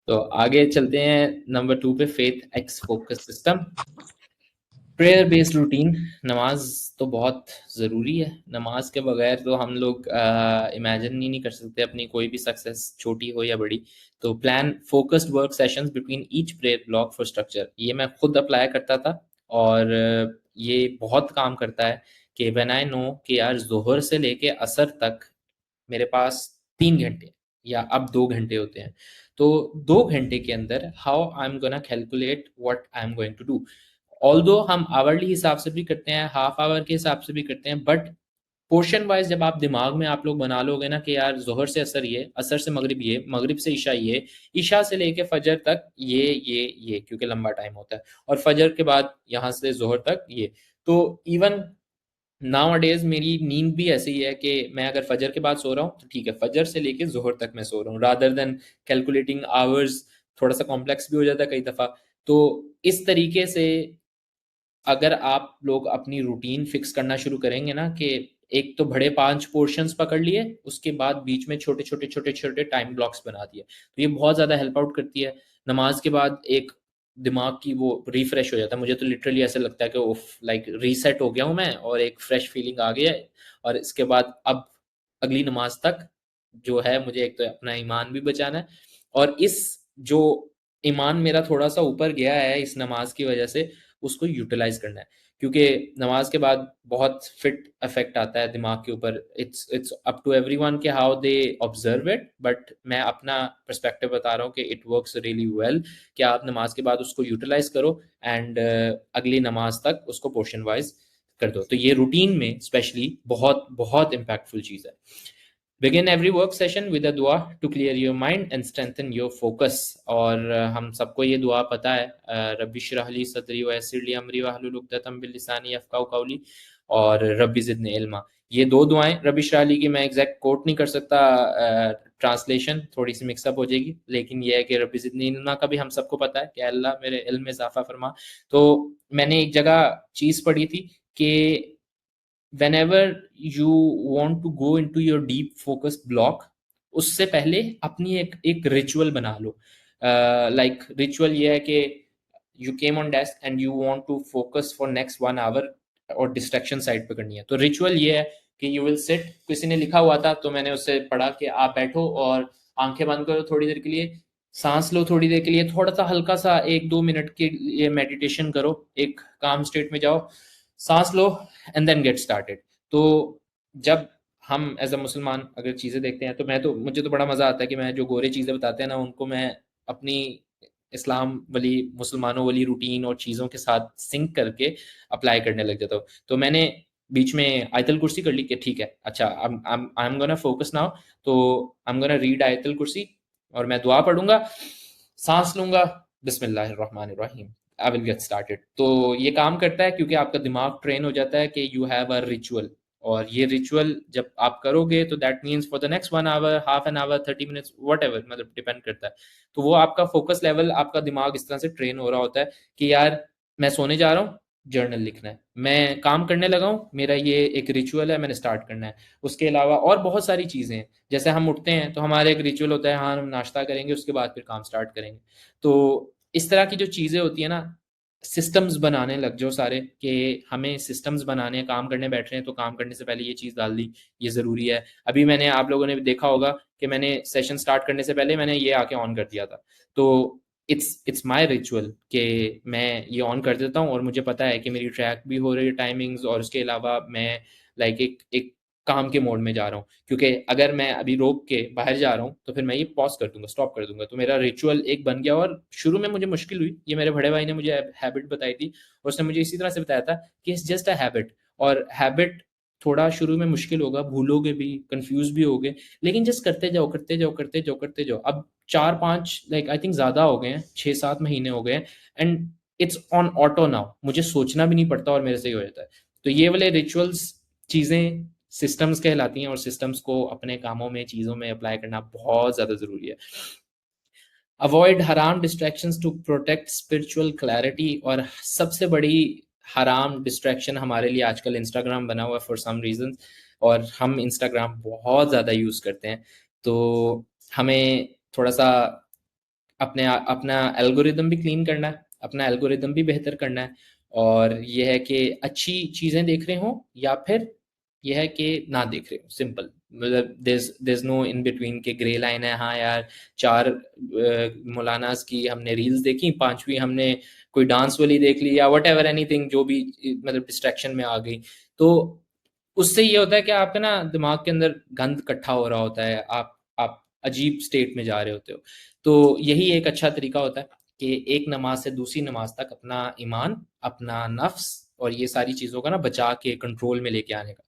तो आगे चलते हैं नंबर 2 पे, faith x focus system. Prayer based routine. नमाज तो बहुत ज़रूरी है। नमाज के बगैर तो हम लोग इमेजिन ही नहीं कर सकते अपनी कोई भी सक्सेस, छोटी हो या बड़ी। तो plan focused work sessions between each prayer block for structure, ये मैं खुद अप्लाई करता था और ये बहुत काम करता है कि व्हेन आई नो कि यार जोहर से लेके असर तक मेरे पास 3 घंटे या अब 2 घंटे होते हैं, तो 2 घंटे के अंदर how I am gonna calculate what I am going to do. Although हम आवरली हिसाब से भी करते हैं, हाफ आवर के हिसाब से भी करते हैं, बट पोर्शन वाइज जब आप दिमाग में आप लोग बना लोगे ना कि यार जोहर से असर ये, असर से मगरिब ये, मगरिब से ईशा ये, ईशा से लेके फजर तक ये क्योंकि लंबा टाइम होता है, और फजर के बाद यहाँ से जोहर तक ये। तो इवन नाउ अडेज मेरी नींद भी ऐसी ही है कि मैं अगर फजर के बाद सो रहा हूँ तो ठीक है, फजर से लेके जोहर तक मैं सो रहा हूँ, रादर देन कैलकुलेटिंग आवर्स। थोड़ा सा कॉम्प्लेक्स भी हो जाता है कई दफ़ा। तो इस तरीके से अगर आप लोग अपनी रूटीन फिक्स करना शुरू करेंगे ना कि एक तो बड़े 5 पोर्शंस पकड़ लिए, उसके बाद बीच में छोटे छोटे छोटे छोटे टाइम ब्लॉक्स बना दिए, तो ये बहुत ज़्यादा हेल्प आउट करती है। नमाज के बाद एक दिमाग की वो रिफ्रेश हो जाता है, मुझे तो लिटरली ऐसा लगता है कि उफ, लाइक रीसेट हो गया हूँ मैं और एक फ्रेश फीलिंग आ गया है। और इसके बाद अब अगली नमाज तक जो है, मुझे एक तो अपना ईमान भी बचाना है, और इस जो ईमान मेरा थोड़ा सा ऊपर गया है इस नमाज की वजह से, उसको यूटिलाइज करना है। क्योंकि नमाज के बाद बहुत फिट इफेक्ट आता है दिमाग के ऊपर। इट्स अप टू एवरीवन के how they observe it, but मैं अपना पर्सपेक्टिव बता रहा हूँ कि इट वर्क्स रियली वेल कि आप नमाज के बाद उसको यूटिलाइज करो एंड अगली नमाज तक उसको पोर्शन वाइज कर दो। तो ये रूटीन में स्पेशली बहुत बहुत इम्पैक्टफुल चीज़ है। Begin every work session with a dua to clear your mind and strengthen your focus। और हम सबको ये दुआ पता है, रब्बी इश्रह ली सदरी व यस्सिर ली अमरी वहलुल उक़दतम मिन लिसानी यफ़क़हू क़ौली, और रब्बी ज़िदनी इल्मा। ये दो दुआएं, रब्बी इश्रह ली की मैं एग्जैक्ट कोट नहीं कर सकता, ट्रांसलेशन थोड़ी सी मिक्सअप हो जाएगी, लेकिन यह है कि रब्बी ज़िदनी इल्मा का भी हम सबको पता है कि अल्लाह मेरे इल्म में इजाफा फरमा। तो मैंने एक जगह चीज़ पढ़ी थी कि whenever you want to go into your deep focus block, उससे पहले अपनी एक एक रिचुअल बना लो। लाइक रिचुअल ये है कि you came on desk and you want to focus for next 1 hour, और डिस्ट्रैक्शन साइड पे करनी है। तो रिचुअल ये है कि यू विल सिट, किसी ने लिखा हुआ था तो मैंने उससे पढ़ा कि आप बैठो और आंखें बंद करो थोड़ी देर के लिए, सांस लो थोड़ी देर के लिए, थोड़ा सा हल्का सा 1-2 मिनट के लिए मेडिटेशन करो, एक काम स्टेट में जाओ, सांस लो एंड देन गेट स्टार्टेड। तो जब हम एज अ मुसलमान अगर चीज़ें देखते हैं, तो मुझे तो बड़ा मज़ा आता है कि मैं जो गोरे चीज़ें बताते हैं ना, उनको मैं अपनी इस्लाम वाली, मुसलमानों वाली रूटीन और चीज़ों के साथ सिंक करके अप्लाई करने लग जाता हूँ। तो मैंने बीच में आयतल कुर्सी कर ली कि ठीक है, अच्छा आई एम गोना फोकस नाउ, तो आई एम गोना रीड आयतल कुर्सी और मैं दुआ पढ़ूंगा, सांस लूंगा, बिस्मिल्लाहिर्रहमानिर्रहीम, आई विल गेट स्टार्टेड। तो ये काम करता है क्योंकि आपका दिमाग ट्रेन हो जाता है कि यू हैव अ रिचुअल, और ये रिचुअल जब आप करोगे तो that means for the next 1 hour, half an hour, 30 minutes, whatever, मतलब डिपेंड करता है। तो वो आपका फोकस लेवल, आपका दिमाग इस तरह से ट्रेन हो रहा होता है कि यार मैं सोने जा रहा हूँ, जर्नल लिखना है, मैं काम करने लगा हूँ, मेरा ये एक रिचुअल है, मैंने स्टार्ट करना है। उसके अलावा और बहुत सारी चीज़ें हैं, जैसे हम उठते हैं तो हमारा एक रिचुअल होता है, हाँ हम नाश्ता करेंगे, उसके बाद फिर काम स्टार्ट करेंगे। तो इस तरह की जो चीज़ें होती है ना, सिस्टम्स बनाने लग जाओ सारे, कि हमें सिस्टम्स बनाने हैं, काम करने बैठ रहे हैं तो काम करने से पहले ये चीज़ डाल दी, ये ज़रूरी है। अभी मैंने, आप लोगों ने भी देखा होगा कि मैंने सेशन स्टार्ट करने से पहले मैंने ये आके ऑन कर दिया था। तो इट्स माय रिचुअल कि मैं ये ऑन कर देता हूँ, और मुझे पता है कि मेरी ट्रैक भी हो रही है टाइमिंग्स, और उसके अलावा मैं लाइक एक एक काम के मोड में जा रहा हूँ, क्योंकि अगर मैं अभी रोक के बाहर जा रहा हूँ तो फिर मैं ये पॉज कर दूंगा, स्टॉप कर दूंगा। तो मेरा रिचुअल एक बन गया, और शुरू में मुझे मुश्किल हुई, ये मेरे बड़े भाई ने मुझे हैबिट बताई थी, और उसने मुझे इसी तरह से बताया था कि इट्स जस्ट अ हैबिट, और हैबिट थोड़ा शुरू में मुश्किल होगा, भूलोगे भी, कंफ्यूज भी होगे, लेकिन जस्ट करते जाओ करते जाओ करते जाओ करते जाओ। अब 4-5, लाइक आई थिंक ज़्यादा हो गए हैं, 6-7 महीने हो गए हैं, and it's on auto now, मुझे सोचना भी नहीं पड़ता और मेरे से ही हो जाता है। तो ये वाले रिचुअल्स, चीज़ें सिस्टम्स कहलाती हैं, और सिस्टम्स को अपने कामों में, चीज़ों में अप्लाई करना बहुत ज़्यादा ज़रूरी है। अवॉइड हराम distractions to protect spiritual clarity. और सबसे बड़ी हराम डिस्ट्रैक्शन हमारे लिए आजकल इंस्टाग्राम बना हुआ है फॉर सम रीजन, और हम इंस्टाग्राम बहुत ज़्यादा यूज़ करते हैं। तो हमें थोड़ा सा अपना एल्गोरिदम भी क्लीन करना है, अपना एल्गोरिदम भी बेहतर करना है, और ये है कि अच्छी चीज़ें देख रहे हो या फिर ये है कि ना देख रहे हो, सिंपल। मतलब देयर नो इन बिटवीन के ग्रे लाइन है। हाँ यार, 4 मौलानास की हमने रील्स देखी, 5वीं हमने कोई डांस वाली देख ली या व्हाटएवर एनीथिंग, जो भी मतलब डिस्ट्रैक्शन में आ गई, तो उससे ये होता है कि आपका ना दिमाग के अंदर गंद इकट्ठा हो रहा होता है, आप अजीब स्टेट में जा रहे होते हो। तो यही एक अच्छा तरीका होता है कि एक नमाज से दूसरी नमाज तक अपना ईमान, अपना नफ्स और ये सारी चीज़ों का ना बचा के कंट्रोल में लेके आने का।